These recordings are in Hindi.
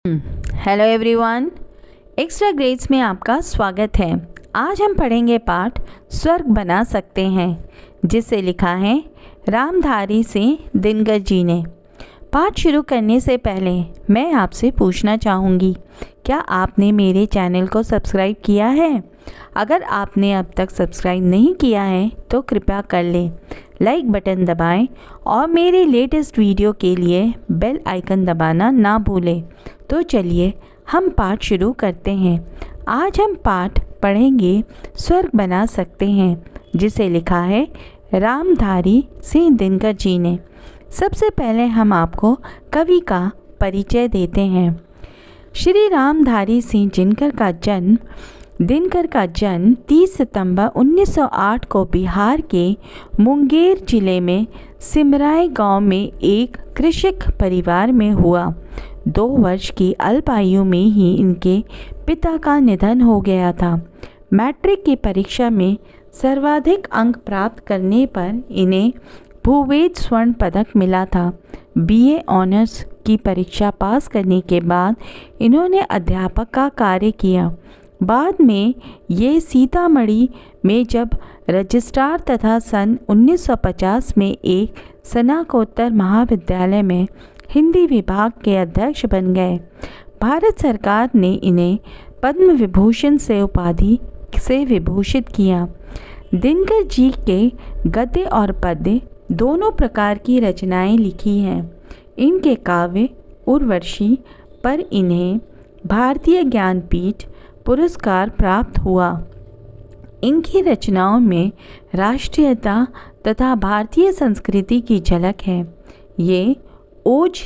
हेलो एवरीवन, एक्स्ट्रा ग्रेड्स में आपका स्वागत है। आज हम पढ़ेंगे पाठ स्वर्ग बना सकते हैं, जिसे लिखा है रामधारी सिंह दिनकर जी ने। पाठ शुरू करने से पहले मैं आपसे पूछना चाहूँगी, क्या आपने मेरे चैनल को सब्सक्राइब किया है? अगर आपने अब तक सब्सक्राइब नहीं किया है तो कृपया कर लें, लाइक बटन दबाएं और मेरे लेटेस्ट वीडियो के लिए बेल आइकन दबाना ना भूलें। तो चलिए हम पाठ शुरू करते हैं। आज हम पाठ पढ़ेंगे स्वर्ग बना सकते हैं, जिसे लिखा है रामधारी सिंह दिनकर जी ने। सबसे पहले हम आपको कवि का परिचय देते हैं। श्री रामधारी सिंह दिनकर का जन्म 30 सितंबर 1908 को बिहार के मुंगेर जिले में सिमराय गांव में एक कृषक परिवार में हुआ। 2 वर्ष की अल्पायु में ही इनके पिता का निधन हो गया था। मैट्रिक की परीक्षा में सर्वाधिक अंक प्राप्त करने पर इन्हें भूवेद स्वर्ण पदक मिला था। बीए ऑनर्स की परीक्षा पास करने के बाद इन्होंने अध्यापक का कार्य किया। बाद में ये सीतामढ़ी में जब रजिस्ट्रार तथा सन 1950 में एक स्नातकोत्तर महाविद्यालय में हिंदी विभाग के अध्यक्ष बन गए। भारत सरकार ने इन्हें पद्म विभूषण से उपाधि से विभूषित किया। दिनकर जी के गद्य और पद्य दोनों प्रकार की रचनाएं लिखी हैं। इनके काव्य उर्वशी पर इन्हें भारतीय ज्ञानपीठ पुरस्कार प्राप्त हुआ। इनकी रचनाओं में राष्ट्रीयता तथा भारतीय संस्कृति की झलक है। ये ओज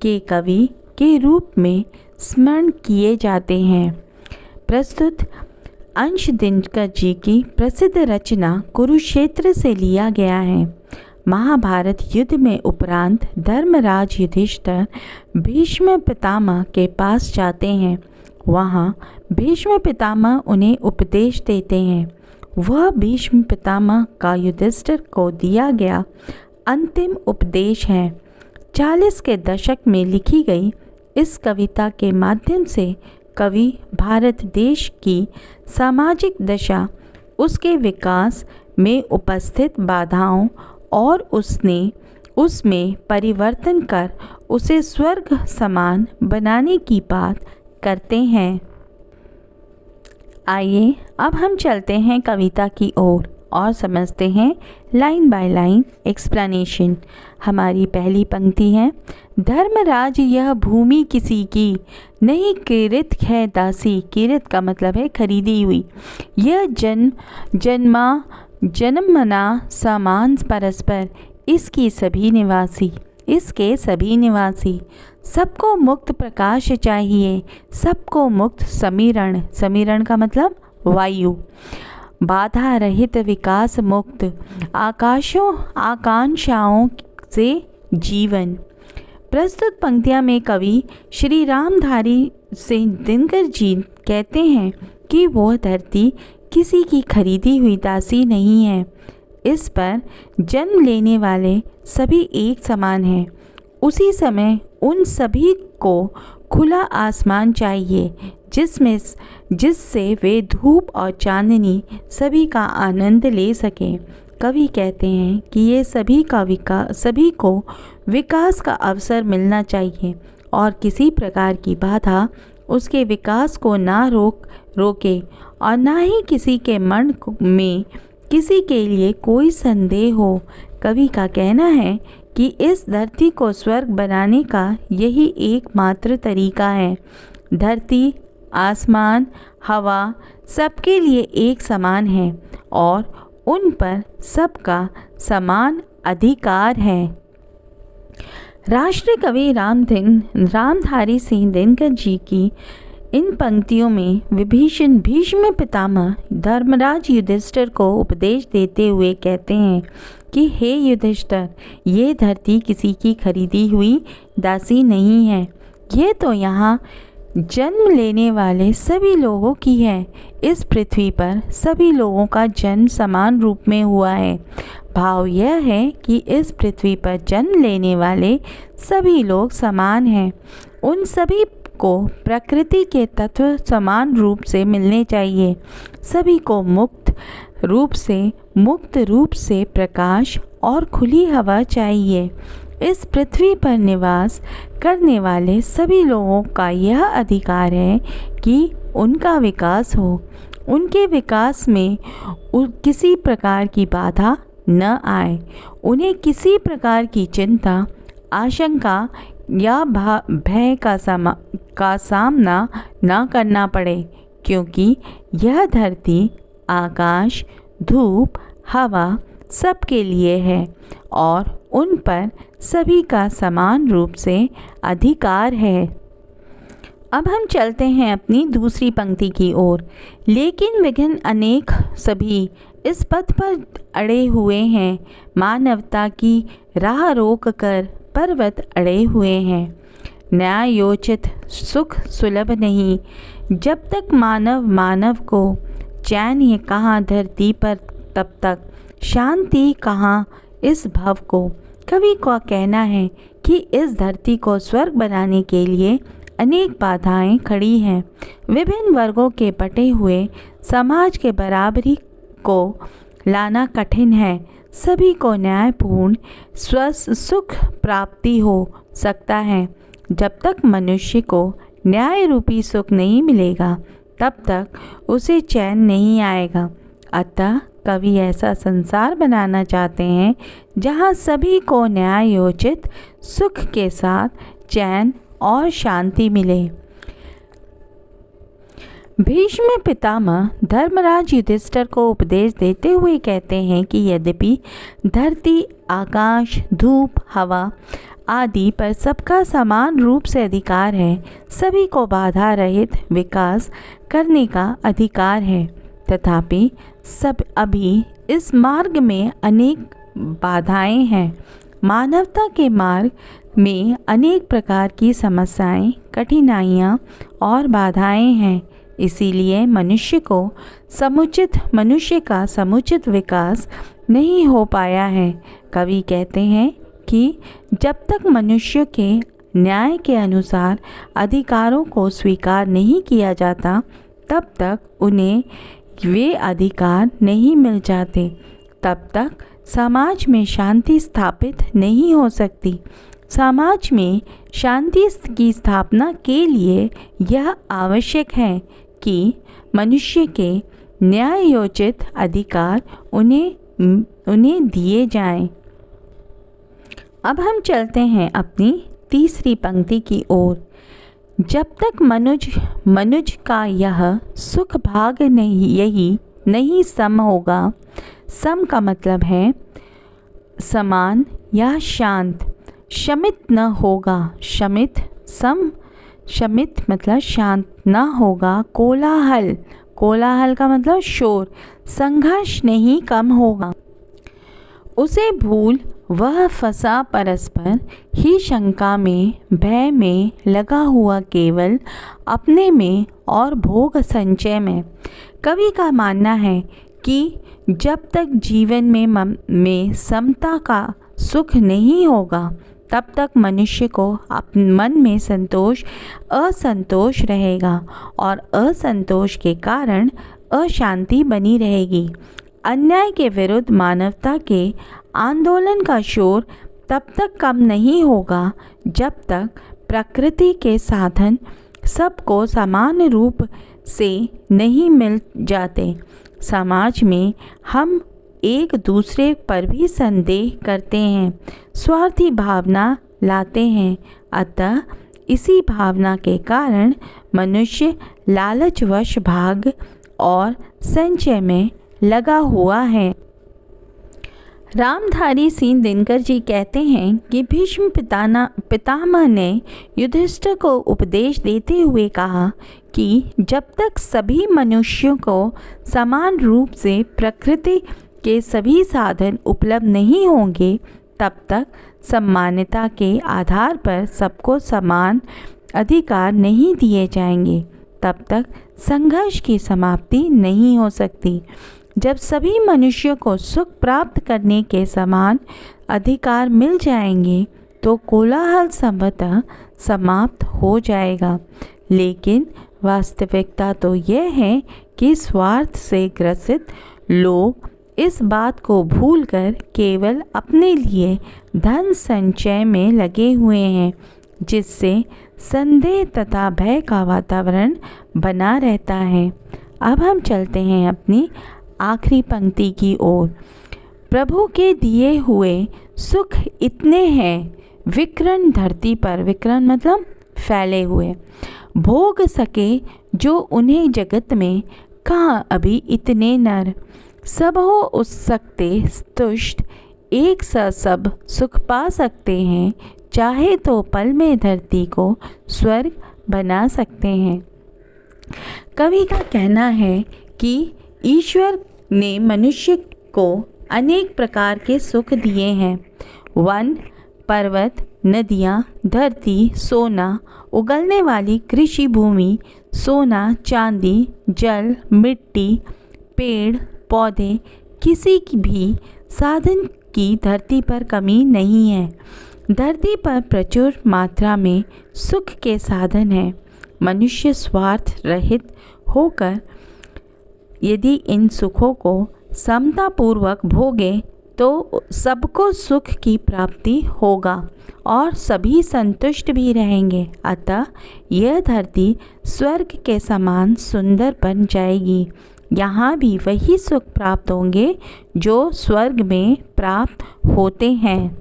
के कवि के रूप में स्मरण किए जाते हैं। प्रस्तुत अंश दिनकर जी की प्रसिद्ध रचना कुरुक्षेत्र से लिया गया है। महाभारत युद्ध में उपरांत धर्मराज युधिष्ठिर भीष्म पितामह के पास जाते हैं। वहाँ भीष्म पितामह उन्हें उपदेश देते हैं। वह भीष्म पितामह का युधिष्ठिर को दिया गया अंतिम उपदेश है। 40 के दशक में लिखी गई इस कविता के माध्यम से कवि भारत देश की सामाजिक दशा, उसके विकास में उपस्थित बाधाओं और उसमें परिवर्तन कर उसे स्वर्ग समान बनाने की बात करते हैं। आइए अब हम चलते हैं कविता की ओर और समझते हैं लाइन बाय लाइन एक्सप्लेनेशन। हमारी पहली पंक्ति है, धर्मराज यह भूमि किसी की नहीं किरित है दासी। किरित का मतलब है खरीदी हुई। यह जन्मना समान परस्पर इसके सभी निवासी। सबको मुक्त प्रकाश चाहिए, सबको मुक्त समीरण का मतलब वायु। बाधा रहित विकास मुक्त आकांक्षाओं से जीवन। प्रस्तुत पंक्तियाँ में कवि श्री रामधारी सिंह दिनकर जी कहते हैं कि वो धरती किसी की खरीदी हुई दासी नहीं है। इस पर जन्म लेने वाले सभी एक समान हैं। उसी समय उन सभी को खुला आसमान चाहिए, जिससे वे धूप और चांदनी सभी का आनंद ले सकें। कवि कहते हैं कि ये सभी को विकास का अवसर मिलना चाहिए और किसी प्रकार की बाधा उसके विकास को ना रोके और ना ही किसी के मन में किसी के लिए कोई संदेह हो। कवि का कहना है कि इस धरती को स्वर्ग बनाने का यही एकमात्र तरीका है। धरती, आसमान, हवा सबके लिए एक समान है और उन पर सबका समान अधिकार है। राष्ट्रीय कवि रामधारी सिंह दिनकर जी की इन पंक्तियों में विभीषण भीष्म पितामह धर्मराज युधिष्ठिर को उपदेश देते हुए कहते हैं कि हे युधिष्ठिर, ये धरती किसी की खरीदी हुई दासी नहीं है। ये तो यहाँ जन्म लेने वाले सभी लोगों की है। इस पृथ्वी पर सभी लोगों का जन्म समान रूप में हुआ है। भाव यह है कि इस पृथ्वी पर जन्म लेने वाले सभी लोग समान हैं। उन सभी को प्रकृति के तत्व समान रूप से मिलने चाहिए। सभी को मुक्त रूप से प्रकाश और खुली हवा चाहिए। इस पृथ्वी पर निवास करने वाले सभी लोगों का यह अधिकार है कि उनका विकास हो। उनके विकास में किसी प्रकार की बाधा न आए। उन्हें किसी प्रकार की चिंता, आशंका या भय का सामना न करना पड़े, क्योंकि यह धरती, आकाश, धूप, हवा सबके लिए है और उन पर सभी का समान रूप से अधिकार है। अब हम चलते हैं अपनी दूसरी पंक्ति की ओर। लेकिन विघ्न अनेक सभी इस पथ पर अड़े हुए हैं। मानवता की राह रोक कर पर्वत अड़े हुए हैं। न्यायोचित सुख सुलभ नहीं। जब तक मानव को चैन है कहाँ धरती पर, तब तक शांति कहाँ इस भव को। कवि का कहना है कि इस धरती को स्वर्ग बनाने के लिए अनेक बाधाएं खड़ी हैं। विभिन्न वर्गों के बटे हुए समाज के बराबरी को लाना कठिन है। सभी को न्यायपूर्ण सुख प्राप्ति हो सकता है। जब तक मनुष्य को न्याय रूपी सुख नहीं मिलेगा, तब तक उसे चैन नहीं आएगा। अतः कवि ऐसा संसार बनाना चाहते हैं जहाँ सभी को न्यायोचित सुख के साथ चैन और शांति मिले। भीष्म पितामह धर्मराज युधिष्ठिर को उपदेश देते हुए कहते हैं कि यद्यपि धरती, आकाश, धूप, हवा आदि पर सबका समान रूप से अधिकार है, सभी को बाधा रहित विकास करने का अधिकार है, तथापि अभी इस मार्ग में अनेक बाधाएं हैं। मानवता के मार्ग में अनेक प्रकार की समस्याएं, कठिनाइयाँ और बाधाएं हैं। इसीलिए मनुष्य का समुचित विकास नहीं हो पाया है। कवि कहते हैं कि जब तक मनुष्य के न्याय के अनुसार अधिकारों को स्वीकार नहीं किया जाता, तब तक उन्हें वे अधिकार नहीं मिल जाते, तब तक समाज में शांति स्थापित नहीं हो सकती। समाज में शांति की स्थापना के लिए यह आवश्यक है कि मनुष्य के न्यायोचित अधिकार उन्हें दिए जाएं। अब हम चलते हैं अपनी तीसरी पंक्ति की ओर। जब तक मनुज का यह सुख भाग नहीं सम होगा। सम का मतलब है समान या शांत। शमित न होगा। शमित मतलब शांत न होगा। कोलाहल का मतलब शोर। संघर्ष नहीं कम होगा। उसे भूल वह फंसा परस्पर ही शंका में, भय में लगा हुआ केवल अपने में और भोग संचय में। कवि का मानना है कि जब तक जीवन में समता का सुख नहीं होगा, तब तक मनुष्य को अपने मन में असंतोष रहेगा और असंतोष के कारण अशांति बनी रहेगी। अन्याय के विरुद्ध मानवता के आंदोलन का शोर तब तक कम नहीं होगा जब तक प्रकृति के साधन सबको समान रूप से नहीं मिल जाते। समाज में हम एक दूसरे पर भी संदेह करते हैं, स्वार्थी भावना लाते हैं। अतः इसी भावना के कारण मनुष्य लालचवश भाग और संचय में लगा हुआ है। रामधारी सिंह दिनकर जी कहते हैं कि भीष्म पितामह ने युधिष्ठिर को उपदेश देते हुए कहा कि जब तक सभी मनुष्यों को समान रूप से प्रकृति के सभी साधन उपलब्ध नहीं होंगे, तब तक समानता के आधार पर सबको समान अधिकार नहीं दिए जाएंगे, तब तक संघर्ष की समाप्ति नहीं हो सकती। जब सभी मनुष्यों को सुख प्राप्त करने के समान अधिकार मिल जाएंगे, तो कोलाहल संभवतः समाप्त हो जाएगा। लेकिन वास्तविकता तो यह है कि स्वार्थ से ग्रसित लोग इस बात को भूलकर केवल अपने लिए धन संचय में लगे हुए हैं, जिससे संदेह तथा भय का वातावरण बना रहता है। अब हम चलते हैं अपनी आखिरी पंक्ति की ओर। प्रभु के दिए हुए सुख इतने हैं, विकर्ण धरती पर, विकर्ण मतलब फैले हुए, भोग सके जो उन्हें जगत में कहाँ अभी इतने नर, सब हो उस सकते तुष्ट, एक सा सब सुख पा सकते हैं, चाहे तो पल में धरती को स्वर्ग बना सकते हैं। कवि का कहना है कि ईश्वर ने मनुष्य को अनेक प्रकार के सुख दिए हैं। वन, पर्वत, नदियाँ, धरती, सोना, उगलने वाली कृषि भूमि, सोना, चांदी, जल, मिट्टी, पेड़ पौधे, किसी की भी साधन की धरती पर कमी नहीं है। धरती पर प्रचुर मात्रा में सुख के साधन हैं। मनुष्य स्वार्थ रहित होकर यदि इन सुखों को समतापूर्वक भोगे तो सबको सुख की प्राप्ति होगा और सभी संतुष्ट भी रहेंगे। अतः यह धरती स्वर्ग के समान सुंदर बन जाएगी। यहाँ भी वही सुख प्राप्त होंगे जो स्वर्ग में प्राप्त होते हैं।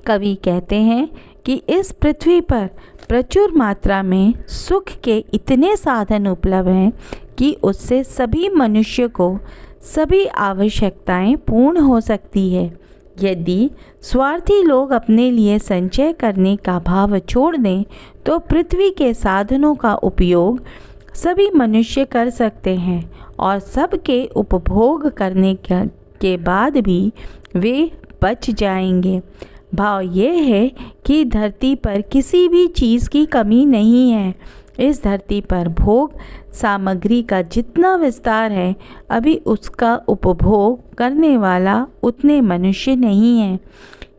कवि कहते हैं कि इस पृथ्वी पर प्रचुर मात्रा में सुख के इतने साधन उपलब्ध हैं कि उससे सभी मनुष्य को सभी आवश्यकताएं पूर्ण हो सकती है। यदि स्वार्थी लोग अपने लिए संचय करने का भाव छोड़ दें तो पृथ्वी के साधनों का उपयोग सभी मनुष्य कर सकते हैं और सबके उपभोग करने के बाद भी वे बच जाएंगे। भाव यह है कि धरती पर किसी भी चीज़ की कमी नहीं है। इस धरती पर भोग सामग्री का जितना विस्तार है, अभी उसका उपभोग करने वाला उतने मनुष्य नहीं हैं।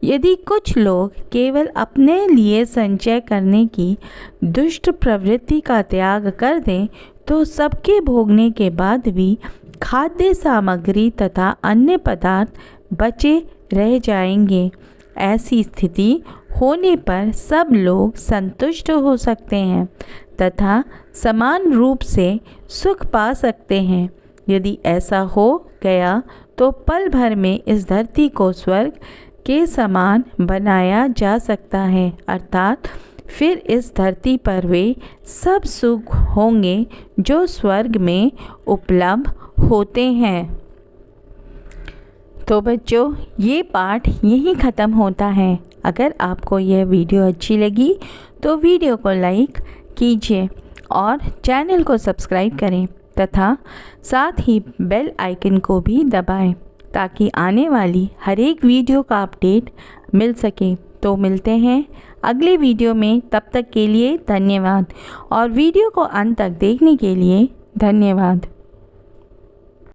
यदि कुछ लोग केवल अपने लिए संचय करने की दुष्ट प्रवृत्ति का त्याग कर दें तो सबके भोगने के बाद भी खाद्य सामग्री तथा अन्य पदार्थ बचे रह जाएंगे। ऐसी स्थिति होने पर सब लोग संतुष्ट हो सकते हैं तथा समान रूप से सुख पा सकते हैं। यदि ऐसा हो गया तो पल भर में इस धरती को स्वर्ग के समान बनाया जा सकता है, अर्थात फिर इस धरती पर वे सब सुख होंगे जो स्वर्ग में उपलब्ध होते हैं। तो बच्चों, ये पाठ यहीं ख़त्म होता है। अगर आपको यह वीडियो अच्छी लगी तो वीडियो को लाइक कीजिए और चैनल को सब्सक्राइब करें तथा साथ ही बेल आइकन को भी दबाएं ताकि आने वाली हर एक वीडियो का अपडेट मिल सके। तो मिलते हैं अगले वीडियो में, तब तक के लिए धन्यवाद और वीडियो को अंत तक देखने के लिए धन्यवाद।